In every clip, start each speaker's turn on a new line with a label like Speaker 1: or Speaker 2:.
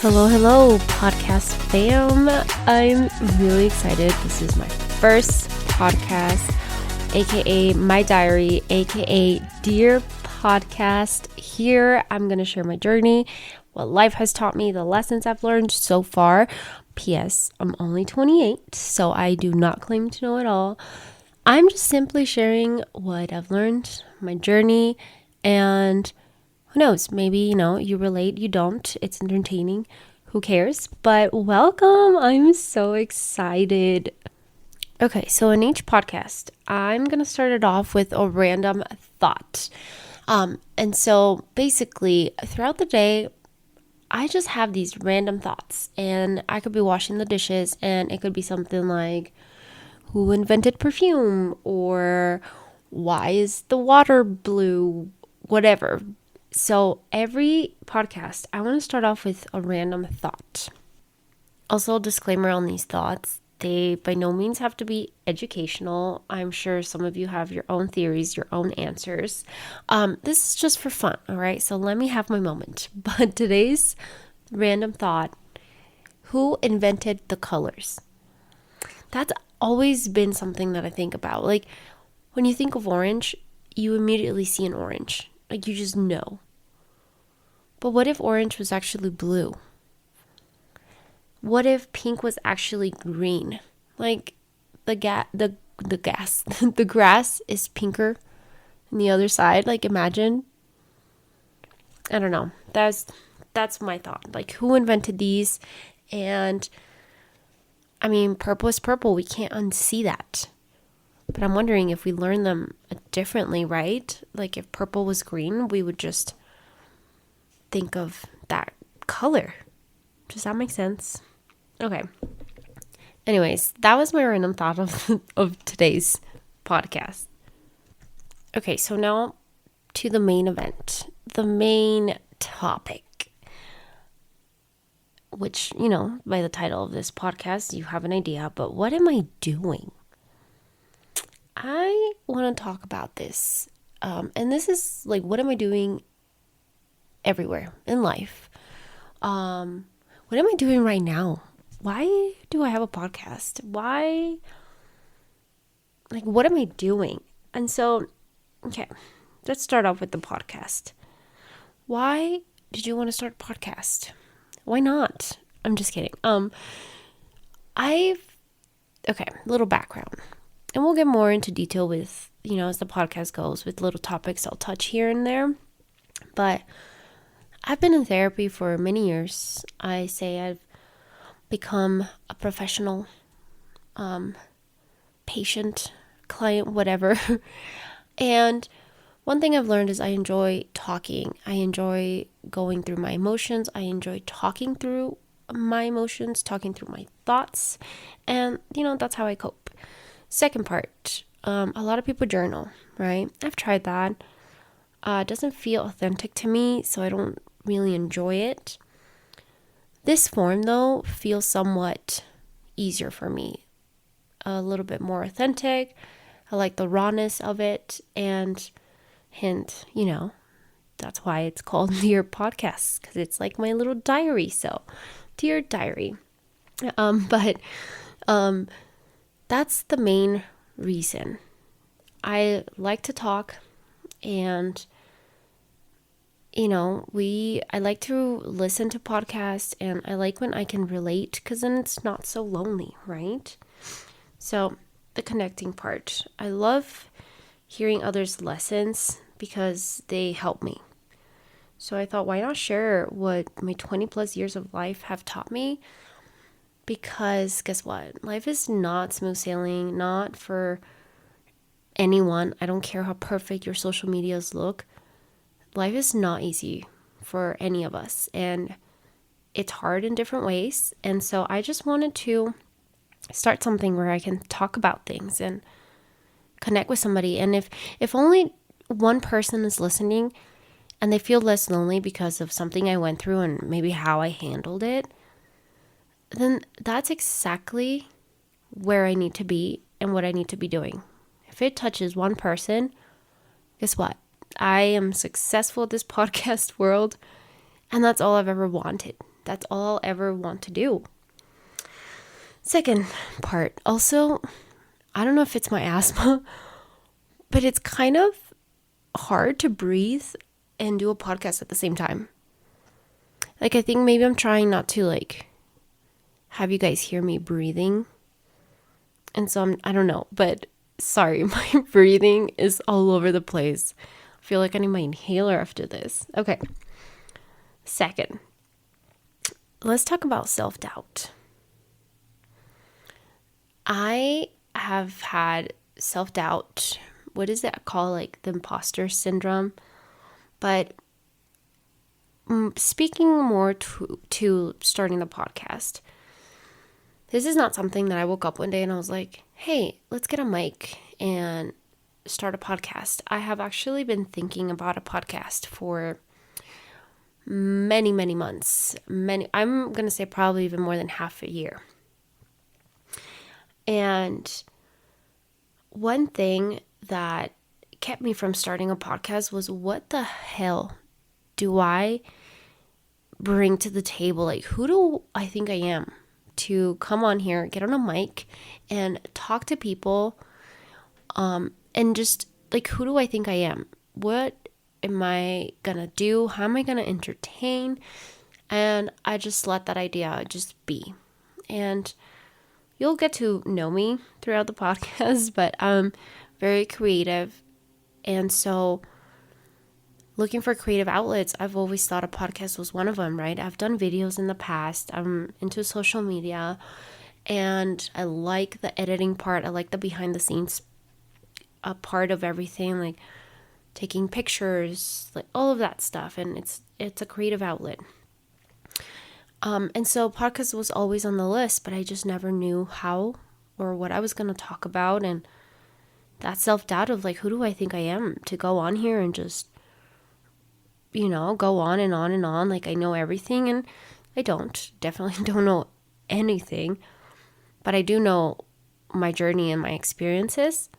Speaker 1: Hello, podcast fam. I'm really excited. This is my first podcast, aka My Diary, aka Dear Podcast. Here, I'm going to share my journey, what life has taught me, the lessons I've learned so far. P.S. I'm only 28, so I do not claim to know it all. I'm just simply sharing what I've learned, my journey, and who knows, maybe, you relate, you don't. It's entertaining. Who cares? But welcome. I'm so excited. Okay, so in each podcast, I'm going to start it off with a random thought. And so basically, throughout the day, I just have these random thoughts. And I could be washing the dishes, and it could be something like, who invented perfume? Or why is the water blue? Whatever. So every podcast, I want to start off with a random thought. Also, disclaimer on these thoughts, they by no means have to be educational. I'm sure some of you have your own theories, your own answers. This is just for fun, all right? So let me have my moment. But today's random thought, who invented the colors? That's always been something that I think about. Like, when you think of orange, you immediately see an orange. Like, you just know. But what if orange was actually blue? What if pink was actually green? Like the the grass is pinker on the other side. Like, imagine. I don't know. That's my thought. Like, who invented these? And I mean, purple is purple. We can't unsee that. But I'm wondering if we learn them differently, right? Like, if purple was green, we would just think of that color. Does that make sense? Okay. Anyways, that was my random thought of today's podcast. Okay, so now to the main event, the main topic, which, by the title of this podcast, you have an idea, but what am I doing? I want to talk about this. And this is like, what am I doing everywhere in life? What am I doing right now? Why do I have a podcast? Why? Like, what am I doing? And so, okay, let's start off with the podcast. Why did you want to start a podcast? Why not? I'm just kidding. Okay, little background. And we'll get more into detail with, as the podcast goes, with little topics I'll touch here and there. But I've been in therapy for many years. I say I've become a professional, patient, client, whatever. And one thing I've learned is I enjoy talking. I enjoy going through my emotions. I enjoy talking through my emotions, talking through my thoughts. And, that's how I cope. Second part, a lot of people journal, right? I've tried that. It doesn't feel authentic to me, so I don't really enjoy it. This form, though, feels somewhat easier for me. A little bit more authentic. I like the rawness of it. And hint, that's why it's called Dear Podcast, because it's like my little diary. So, Dear Diary. But that's the main reason. I like to talk, and I like to listen to podcasts, and I like when I can relate, because then it's not so lonely, right? So the connecting part. I love hearing others' lessons because they help me. So I thought, why not share what my 20 plus years of life have taught me? Because guess what? Life is not smooth sailing, not for anyone. I don't care how perfect your social medias look. Life is not easy for any of us, and it's hard in different ways. And so I just wanted to start something where I can talk about things and connect with somebody. And if only one person is listening and they feel less lonely because of something I went through and maybe how I handled it, then that's exactly where I need to be and what I need to be doing. If it touches one person, guess what? I am successful at this podcast world, and that's all I've ever wanted. That's all I'll ever want to do. Second part, also, I don't know if it's my asthma, but it's kind of hard to breathe and do a podcast at the same time. I think maybe I'm trying not to have you guys hear me breathing. And so I don't know, but sorry, my breathing is all over the place. I feel like I need my inhaler after this. Okay. Second, let's talk about self-doubt. I have had self-doubt. What is it called? The imposter syndrome. But speaking more to starting the podcast, this is not something that I woke up one day and I was like, hey, let's get a mic and start a podcast. I have actually been thinking about a podcast for many, many months. I'm going to say probably even more than half a year. And one thing that kept me from starting a podcast was, what the hell do I bring to the table? Who do I think I am to come on here, get on a mic and talk to people, and just who do I think I am? What am I gonna do? How am I gonna entertain? And I just let that idea just be. And you'll get to know me throughout the podcast, but I'm very creative. And so looking for creative outlets, I've always thought a podcast was one of them, right? I've done videos in the past. I'm into social media and I like the editing part. I like the behind the scenes part of everything, taking pictures, all of that stuff. And it's a creative outlet. And so podcast was always on the list, but I just never knew how or what I was going to talk about. And that self-doubt of who do I think I am to go on here and just, go on and on and on. I know everything, and I definitely don't know anything, but I do know my journey and my experiences.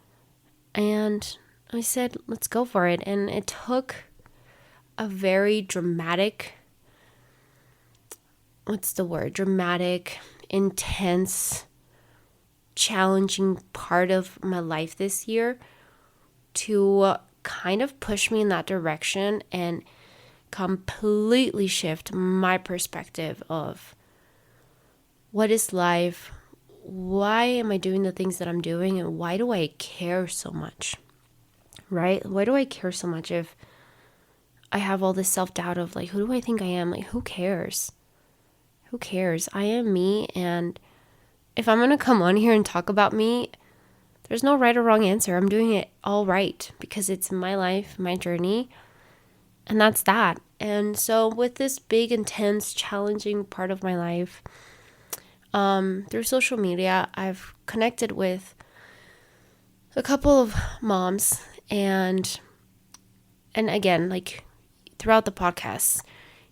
Speaker 1: And I said, let's go for it. And it took a very dramatic, intense, challenging part of my life this year to kind of push me in that direction and completely shift my perspective of what is life, why am I doing the things that I'm doing, and why do I care so much, right? Why do I care so much if I have all this self-doubt of who do I think I am? Who cares? Who cares? I am me, and if I'm going to come on here and talk about me, there's no right or wrong answer. I'm doing it all right because it's my life, my journey, and that's that. And so with this big, intense, challenging part of my life, through social media, I've connected with a couple of moms, and again, throughout the podcast,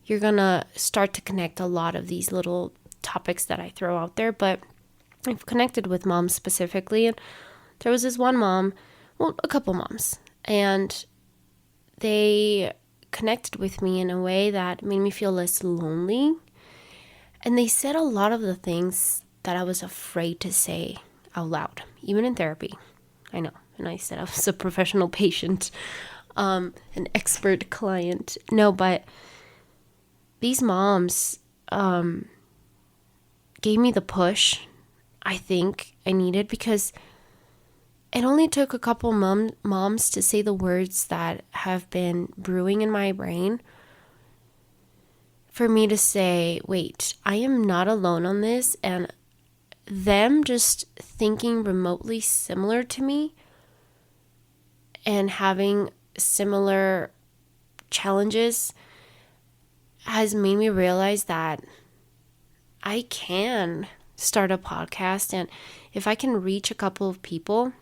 Speaker 1: you're going to start to connect a lot of these little topics that I throw out there, but I've connected with moms specifically, and there was this one mom, a couple moms, and they connected with me in a way that made me feel less lonely, and they said a lot of the things that I was afraid to say out loud, even in therapy. I know, and I said I was a professional patient, an expert client. No, but these moms gave me the push I think I needed, because it only took a couple moms to say the words that have been brewing in my brain for me to say, wait, I am not alone on this. And them just thinking remotely similar to me and having similar challenges has made me realize that I can start a podcast, and if I can reach a couple of people,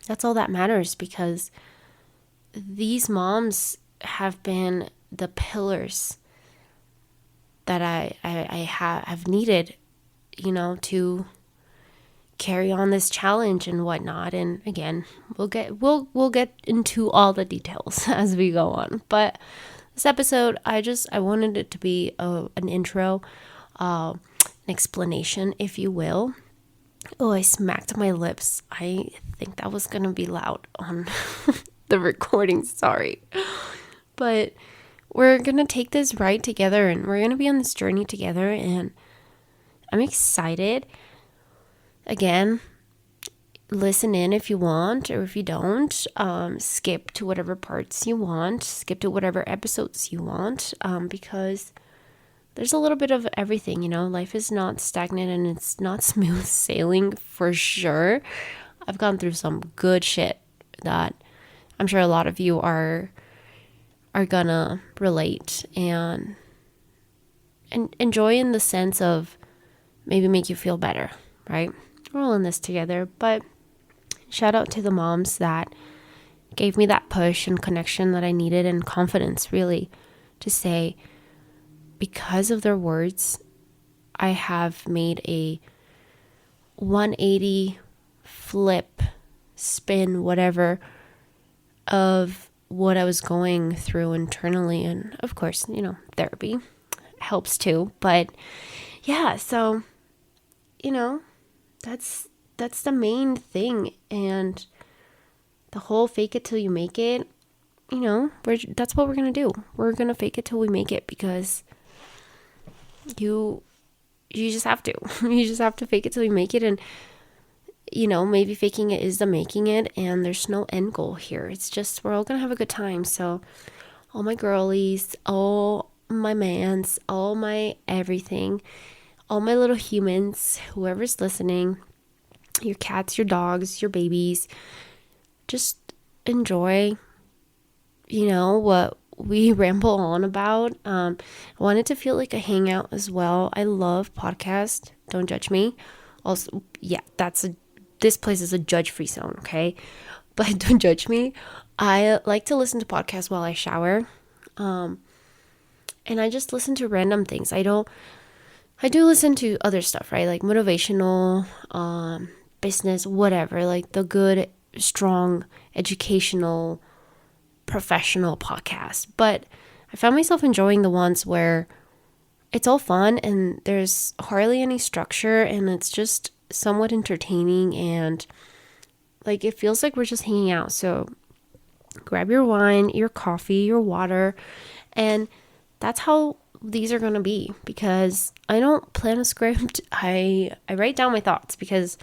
Speaker 1: that's all that matters, because these moms have been the pillars that I have needed, to carry on this challenge and whatnot. And again, we'll get into all the details as we go on, but this episode, I wanted it to be an intro, an explanation, if you will. Oh, I smacked my lips. I think that was going to be loud on the recording. Sorry. But we're going to take this ride together and we're going to be on this journey together. And I'm excited. Again, listen in if you want, or if you don't, skip to whatever parts you want, skip to whatever episodes you want, because there's a little bit of everything, you know. Life is not stagnant and it's not smooth sailing for sure. I've gone through some good shit that I'm sure a lot of you are gonna relate and enjoy, in the sense of maybe make you feel better, right? We're all in this together. But shout out to the moms that gave me that push and connection that I needed, and confidence, really, to say, because of their words, I have made a 180 flip, spin, whatever, of what I was going through internally. And of course, you know, therapy helps too. But yeah, so, you know, that's the main thing. And the whole fake it till you make it, you know, that's what we're going to do. We're going to fake it till we make it, because you just have to. You just have to fake it till you make it. And, you know, maybe faking it is the making it, and there's no end goal here. It's just, we're all going to have a good time. So all my girlies, all my mans, all my everything, all my little humans, whoever's listening, your cats, your dogs, your babies, just enjoy, you know, what we ramble on about. I want it to feel like a hangout as well. I love podcasts. Don't judge me. Also, yeah, this place is a judge-free zone, okay? But don't judge me. I like to listen to podcasts while I shower. And I just listen to random things. I do listen to other stuff, right? Like motivational, business, whatever. Like the good, strong, educational, professional podcast. But I found myself enjoying the ones where it's all fun and there's hardly any structure, and it's just somewhat entertaining, and like it feels like we're just hanging out. So grab your wine, your coffee, your water, and that's how these are going to be, because I don't plan a script. I write down my thoughts, because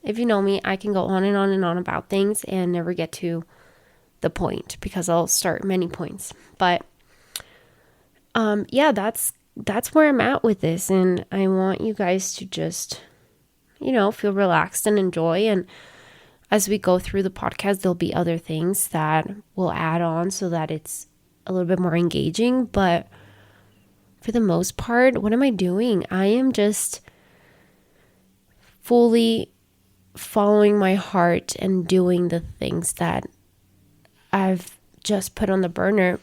Speaker 1: if you know me, I can go on and on and on about things and never get to the point, because I'll start many points. But yeah, that's where I'm at with this, and I want you guys to just, you know, feel relaxed and enjoy. And as we go through the podcast, there'll be other things that we'll add on so that it's a little bit more engaging. But for the most part, what am I doing? I am just fully following my heart and doing the things that I've just put on the burner.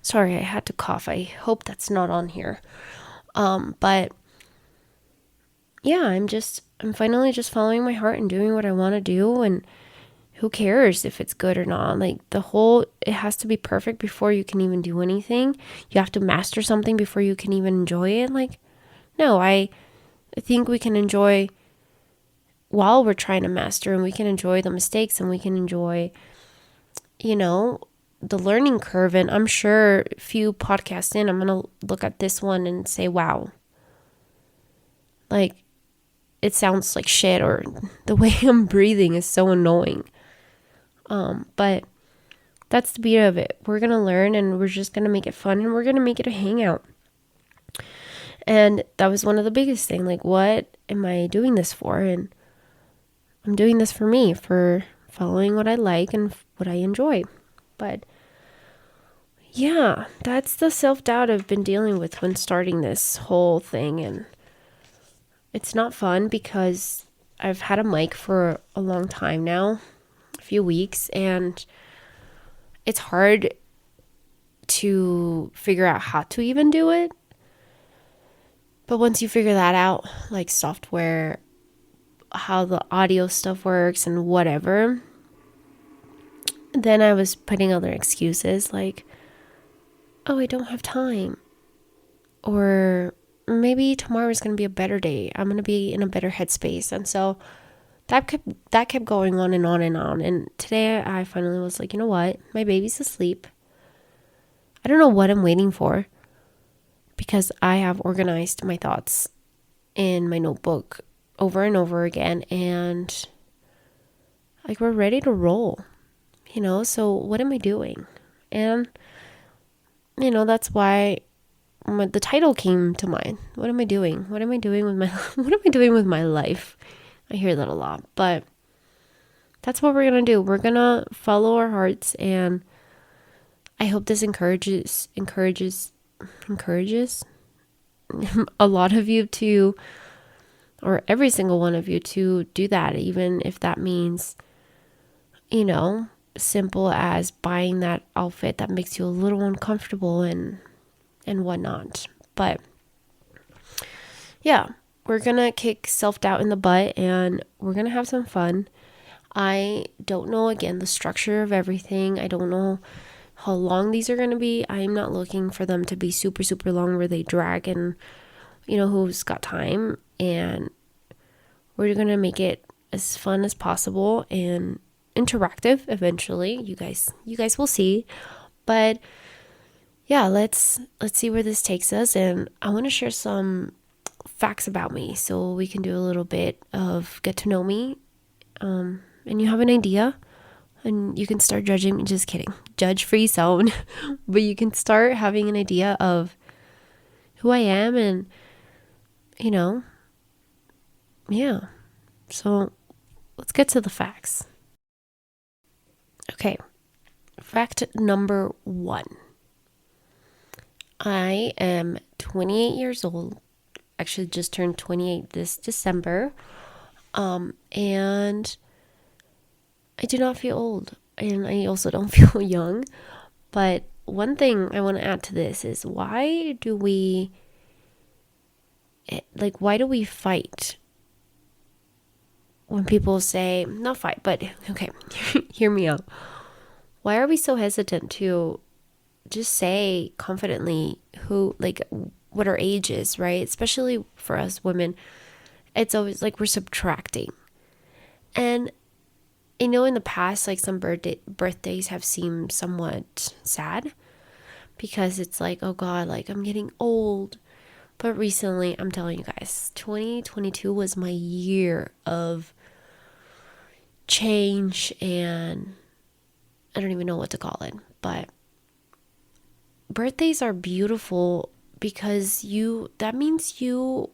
Speaker 1: Sorry, I had to cough. I hope that's not on here. But yeah, I'm finally just following my heart and doing what I want to do, and who cares if it's good or not? Like it has to be perfect before you can even do anything. You have to master something before you can even enjoy it. Like, no, I think we can enjoy while we're trying to master, and we can enjoy the mistakes, and we can enjoy, you know, the learning curve. And I'm sure a few podcasts in, I'm going to look at this one and say, wow, like it sounds like shit, or the way I'm breathing is so annoying. But that's the beauty of it. We're going to learn, and we're just going to make it fun, and we're going to make it a hangout. And that was one of the biggest thing. Like, what am I doing this for? And I'm doing this for me, for following what I like and what I enjoy. But yeah, that's the self-doubt I've been dealing with when starting this whole thing. And it's not fun, because I've had a mic for a long time now, a few weeks, and it's hard to figure out how to even do it. But once you figure that out, like software, how the audio stuff works and whatever, then I was putting other excuses like, oh, I don't have time. Or maybe tomorrow is going to be a better day. I'm going to be in a better headspace. And so that kept going on and on and on. And today I finally was like, you know what? My baby's asleep. I don't know what I'm waiting for because I have organized my thoughts in my notebook over and over again. And like, we're ready to roll, So what am I doing? And, that's why the title came to mind. What am I doing? What am I doing with my what am I doing with my life? I hear that a lot, but that's what we're going to do. We're going to follow our hearts, and I hope this encourages a lot of you to, or every single one of you to do that, even if that means, simple as buying that outfit that makes you a little uncomfortable and whatnot. But yeah, we're gonna kick self-doubt in the butt and we're gonna have some fun. I don't know, again, the structure of everything. I don't know how long these are gonna be. I'm not looking for them to be super, super long where they drag and, who's got time. And we're gonna make it as fun as possible and interactive eventually. You guys will see. But yeah, let's see where this takes us. And I want to share some facts about me so we can do a little bit of get to know me. And you have an idea and you can start judging me. Just kidding. Judge free zone. But you can start having an idea of who I am and, yeah. So let's get to the facts. Okay. Fact number 1. I am 28 years old. Actually, just turned 28 this December. And I do not feel old. And I also don't feel young. But one thing I want to add to this is why do we fight when people say, not fight, but okay, hear me out. Why are we so hesitant to just say confidently what our age is, right? Especially for us women, it's always like we're subtracting. And I know in the past, like some birthdays have seemed somewhat sad because it's like, oh God, like I'm getting old. But recently, I'm telling you guys, 2022 was my year of change, and I don't even know what to call it, but birthdays are beautiful because that means you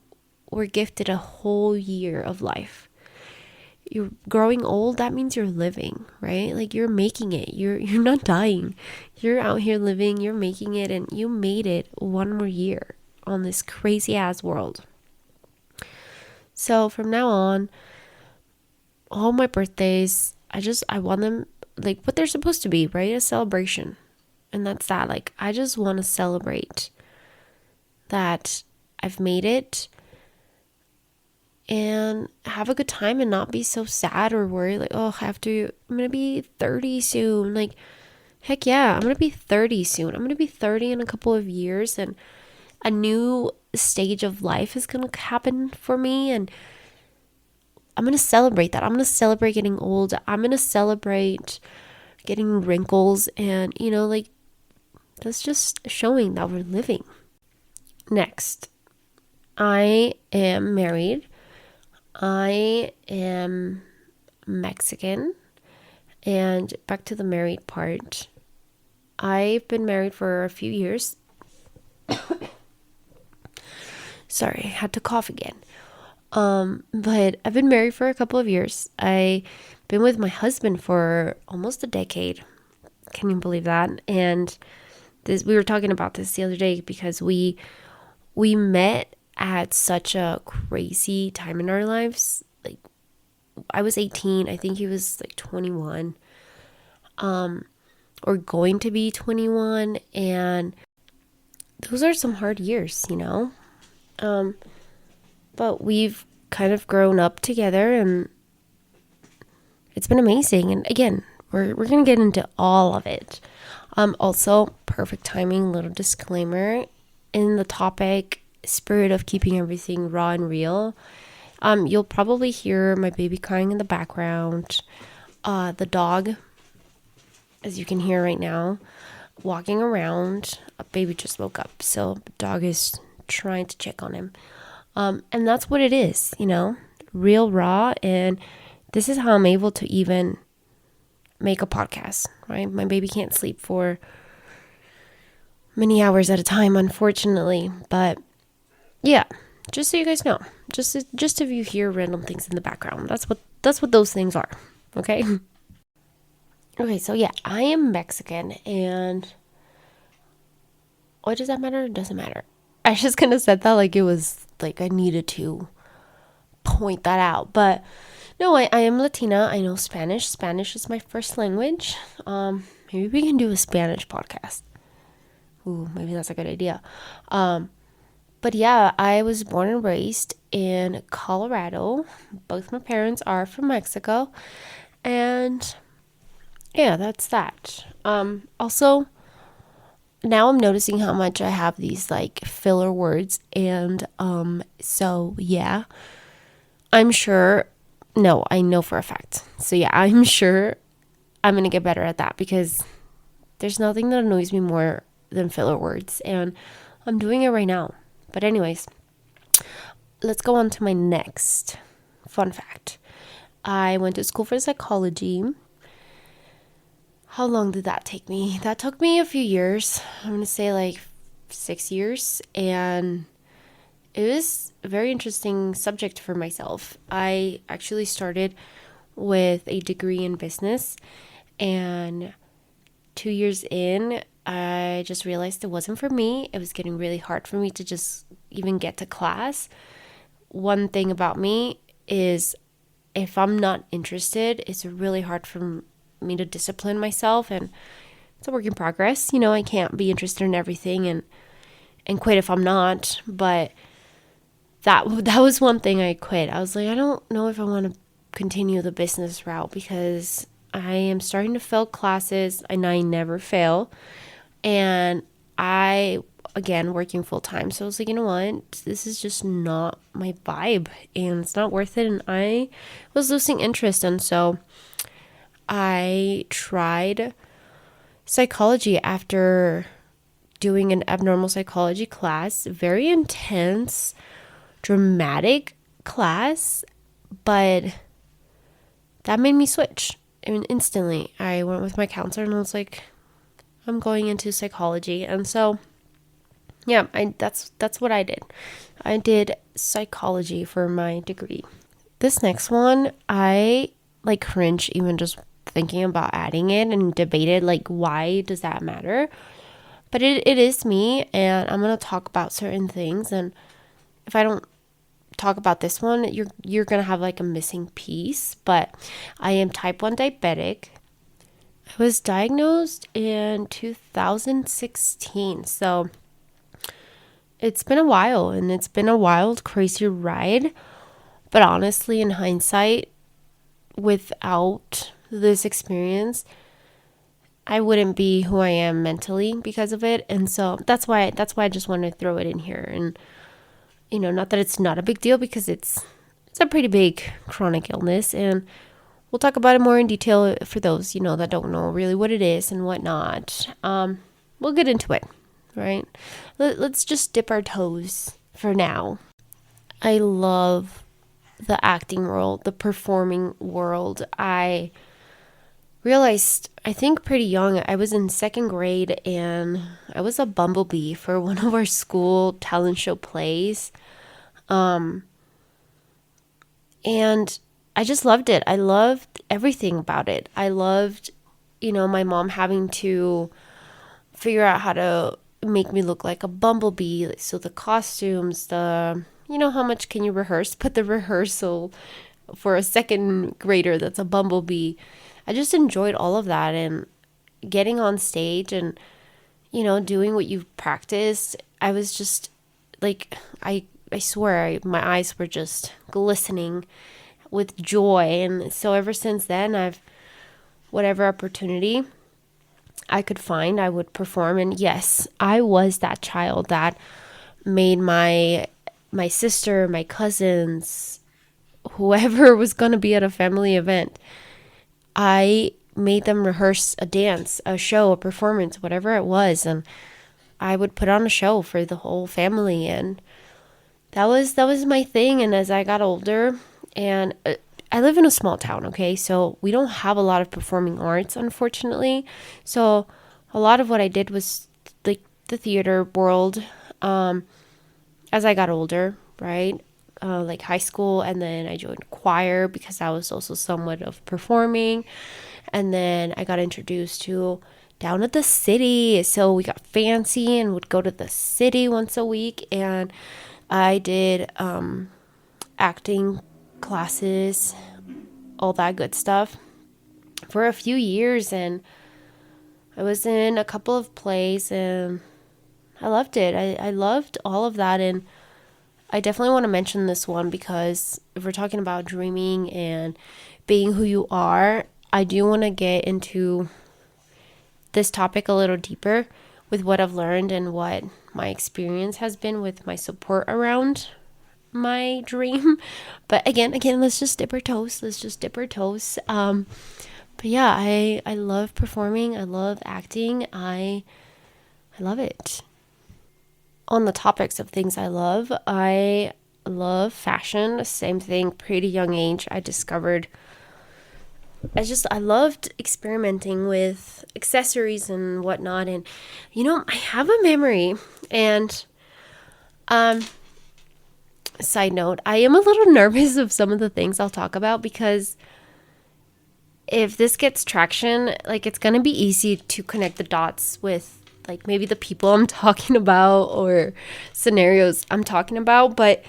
Speaker 1: were gifted a whole year of life. You're growing old, that means you're living, right? Like you're making it. You're not dying. You're out here living, you're making it, and you made it one more year on this crazy ass world. So from now on, all my birthdays, I want them like what they're supposed to be, right? A celebration. And that's that. Like, I just want to celebrate that I've made it and have a good time and not be so sad or worried. Like, oh, I'm going to be 30 soon. Like, heck yeah, I'm going to be 30 soon. I'm going to be 30 in a couple of years, and a new stage of life is going to happen for me. And I'm going to celebrate that. I'm going to celebrate getting old. I'm going to celebrate getting wrinkles. And, that's just showing that we're living. Next, I am married. I am Mexican. And back to the married part. I've been married for a few years. Sorry, I had to cough again. But I've been married for a couple of years. I've been with my husband for almost a decade. Can you believe that? And we were talking about this the other day because we met at such a crazy time in our lives. Like, I was 18. I think he was like 21. Or going to be 21. And those are some hard years, But we've kind of grown up together, and it's been amazing. And again, We're going to get into all of it. Also, perfect timing, little disclaimer in the topic, spirit of keeping everything raw and real. You'll probably hear my baby crying in the background. The dog, as you can hear right now, walking around. A baby just woke up, so the dog is trying to check on him. And that's what it is, real raw. And this is how I'm able to even make a podcast, right? My baby can't sleep for many hours at a time, unfortunately. But yeah, just so you guys know, just if you hear random things in the background, that's what those things are. Okay. Okay. So yeah, I am Mexican, and what does that matter? It doesn't matter. I just kind of said that like it was like I needed to point that out, but no, I am Latina. I know Spanish. Spanish is my first language. Maybe we can do a Spanish podcast. Ooh, maybe that's a good idea. But yeah, I was born and raised in Colorado. Both my parents are from Mexico. And yeah, that's that. Also, now I'm noticing how much I have these like filler words. And so yeah, I'm sure. No, I know for a fact. So yeah, I'm sure I'm going to get better at that because there's nothing that annoys me more than filler words. And I'm doing it right now. But anyways, let's go on to my next fun fact. I went to school for psychology. How long did that take me? That took me a few years. I'm going to say like 6 years. And it was a very interesting subject for myself. I actually started with a degree in business, and 2 years in, I just realized it wasn't for me. It was getting really hard for me to just even get to class. One thing about me is if I'm not interested, it's really hard for me to discipline myself, and it's a work in progress. I can't be interested in everything and quit if I'm not, but that was one thing I quit. I was like, I don't know if I want to continue the business route because I am starting to fail classes and I never fail. And I, again, working full time. So I was like, you know what? This is just not my vibe and it's not worth it. And I was losing interest. And so I tried psychology after doing an abnormal psychology class, very intense, dramatic class, but that made me switch. I mean, instantly I went with my counselor and I was like, I'm going into psychology. And so yeah, that's what I did. I did psychology for my degree. This next one, I like cringe even just thinking about adding it and debated like why does that matter? But it is me, and I'm going to talk about certain things, and if I don't talk about this one, you're going to have like a missing piece. But I am type 1 diabetic. I was diagnosed in 2016. So it's been a while, and it's been a wild, crazy ride. But honestly, in hindsight, without this experience, I wouldn't be who I am mentally because of it. And so that's why I just wanted to throw it in here. And not that it's not a big deal, because it's a pretty big chronic illness, and we'll talk about it more in detail for those that don't know really what it is and whatnot. We'll get into it, right? Let's just dip our toes for now. I love the acting world, the performing world. I realized, I think pretty young, I was in second grade and I was a bumblebee for one of our school talent show plays. And I just loved it. I loved everything about it. I loved, my mom having to figure out how to make me look like a bumblebee. So the costumes, how much can you rehearse? But the rehearsal for a second grader that's a bumblebee, I just enjoyed all of that, and getting on stage and, doing what you've practiced. I was just like, I swear my eyes were just glistening with joy. And so ever since then, I've whatever opportunity I could find, I would perform. And yes, I was that child that made my sister, my cousins, whoever was going to be at a family event, I made them rehearse a dance, a show, a performance, whatever it was, and I would put on a show for the whole family, and that was my thing. And as I got older, and I live in a small town, okay? So we don't have a lot of performing arts, unfortunately. So a lot of what I did was like the theater world. As I got older, right? Like high school, and then I joined choir because that was also somewhat of performing. And then I got introduced to down at the city. So we got fancy and would go to the city once a week. And I did acting classes, all that good stuff for a few years. And I was in a couple of plays and I loved it. I loved all of that. And I definitely want to mention this one because if we're talking about dreaming and being who you are, I do want to get into this topic a little deeper with what I've learned and what my experience has been with my support around my dream. But again, let's just dip our toes. But yeah, I love performing. I love acting. I love it. On the topics of things I love fashion. Same thing, pretty young age. I discovered I loved experimenting with accessories and whatnot. And, I have a memory. And, side note, I am a little nervous of some of the things I'll talk about because if this gets traction, like it's going to be easy to connect the dots with like maybe the people I'm talking about or scenarios I'm talking about, but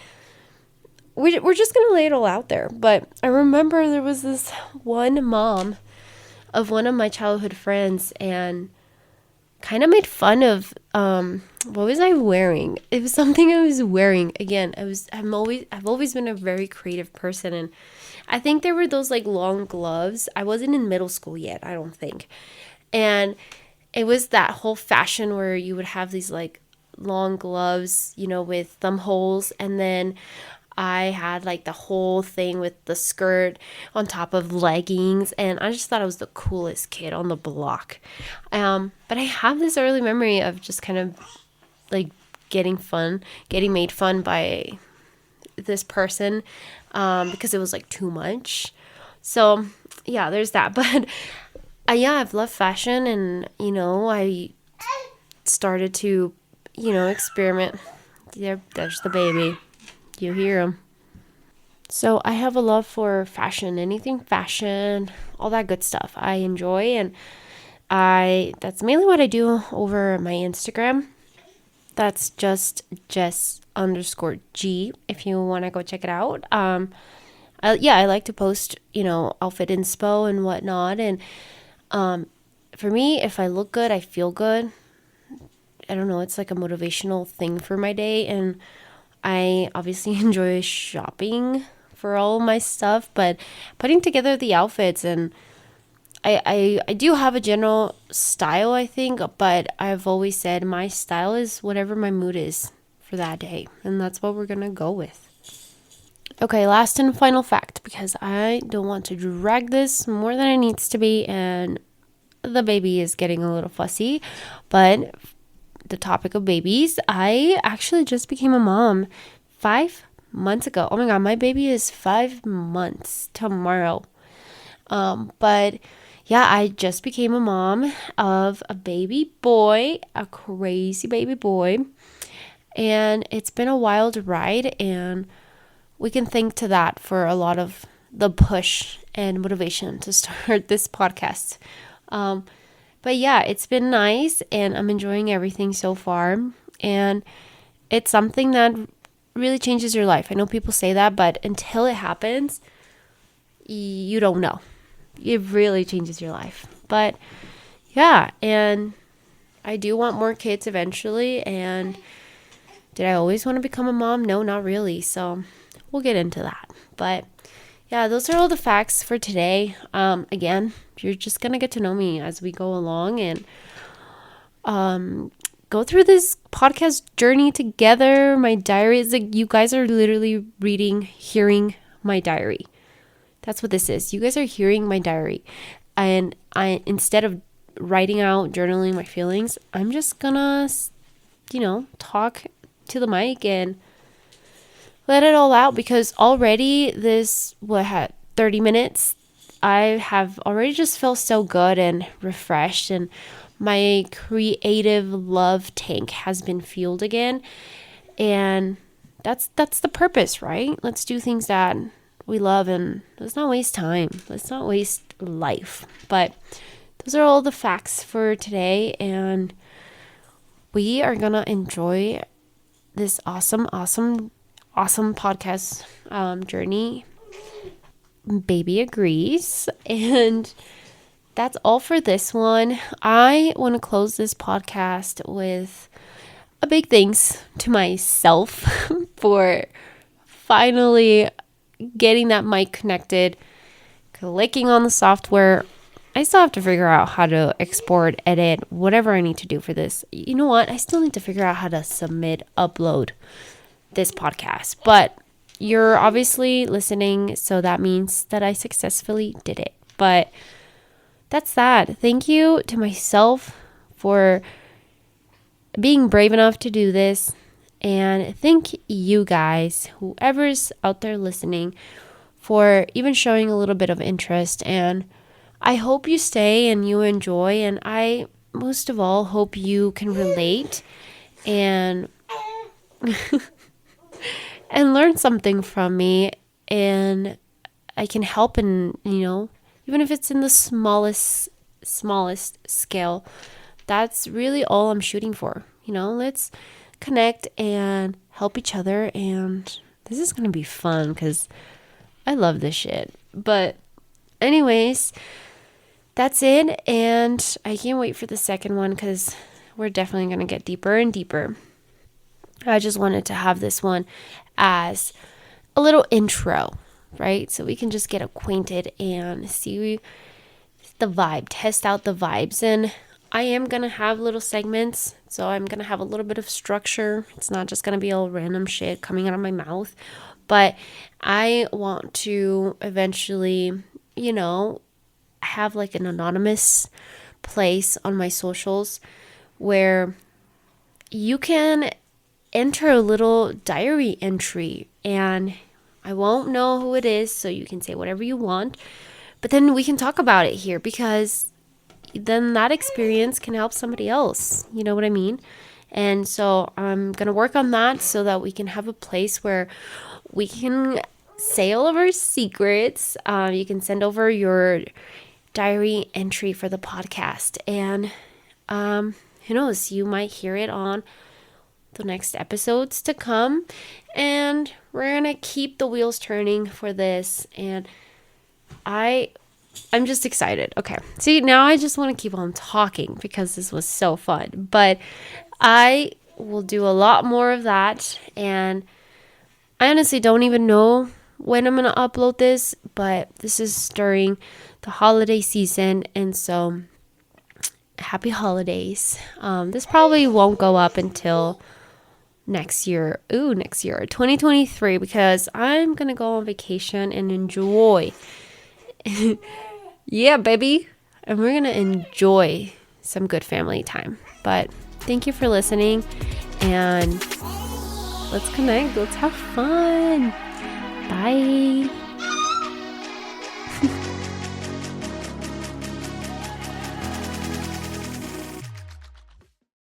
Speaker 1: we're just going to lay it all out there. But I remember there was this one mom of one of my childhood friends and kind of made fun of what was I wearing? It was something I was wearing. Again, I've always been a very creative person, and I think there were those like long gloves. I wasn't in middle school yet, I don't think. And it was that whole fashion where you would have these like long gloves, with thumb holes. And then I had like the whole thing with the skirt on top of leggings. And I just thought I was the coolest kid on the block. But I have this early memory of just kind of like getting made fun by this person because it was like too much. So yeah, there's that. But yeah, I've loved fashion, and I started to experiment. There's the baby, you hear him. So I have a love for fashion, anything fashion, all that good stuff I enjoy. And that's mainly what I do over my Instagram. That's just Jess_G if you want to go check it out. I like to post outfit inspo and whatnot. And for me, if I look good, I feel good. I don't know, it's like a motivational thing for my day. And I obviously enjoy shopping for all my stuff, but putting together the outfits, and I do have a general style, I think, but I've always said my style is whatever my mood is for that day, and that's what we're gonna go with. Okay, last and final fact, because I don't want to drag this more than it needs to be, and the baby is getting a little fussy, but the topic of babies, I actually just became a mom 5 months ago. Oh my God, my baby is 5 months tomorrow. But yeah, I just became a mom of a baby boy, a crazy baby boy. And it's been a wild ride, and we can thank to that for a lot of the push and motivation to start this podcast. But yeah, it's been nice, and I'm enjoying everything so far. And it's something that really changes your life. I know people say that, but until it happens, you don't know. It really changes your life. But yeah, and I do want more kids eventually. And did I always want to become a mom? No, not really. So we'll get into that. But yeah, those are all the facts for today. Again, you're just gonna get to know me as we go along and go through this podcast journey together. My diary is like, you guys are literally hearing my diary. That's what this is. You guys are hearing my diary. And instead of writing out, journaling my feelings, I'm just gonna, talk to the mic and let it all out, because already this, 30 minutes, I have already just felt so good and refreshed, and my creative love tank has been fueled again. And that's the purpose, right? Let's do things that we love, and let's not waste time. Let's not waste life. But those are all the facts for today, and we are gonna enjoy this awesome podcast journey. Baby agrees. And that's all for this one. I want to close this podcast with a big thanks to myself for finally getting that mic connected, clicking on the software. I still have to figure out how to export, edit, whatever I need to do for this. You know what? I still need to figure out how to upload this podcast. But you're obviously listening, so that means that I successfully did it. But that's that. Thank you to myself for being brave enough to do this. And thank you guys, whoever's out there listening, for even showing a little bit of interest. And I hope you stay and you enjoy. And I, most of all, hope you can relate and and learn something from me. And I can help in, even if it's in the smallest scale. That's really all I'm shooting for. Let's connect and help each other. And this is going to be fun because I love this shit. But anyways, that's it. And I can't wait for the second one because we're definitely going to get deeper and deeper. I just wanted to have this one as a little intro, right? So we can just get acquainted and see the vibe, test out the vibes. And I am going to have little segments, so I'm going to have a little bit of structure. It's not just going to be all random shit coming out of my mouth. But I want to eventually, have like an anonymous place on my socials where you can enter a little diary entry, and I won't know who it is, so you can say whatever you want, but then we can talk about it here, because then that experience can help somebody else. You know what I mean? And so I'm going to work on that so that we can have a place where we can say all of our secrets. You can send over your diary entry for the podcast, and who knows, you might hear it on the next episodes to come. And we're gonna keep the wheels turning for this, and I'm just excited. Okay, see, now I just want to keep on talking because this was so fun, but I will do a lot more of that. And I honestly don't even know when I'm gonna upload this, but this is during the holiday season, and so happy holidays. This probably won't go up until next year, 2023, because I'm gonna go on vacation and enjoy. Yeah, baby. And we're gonna enjoy some good family time. But thank you for listening, and let's connect. Let's have fun. Bye.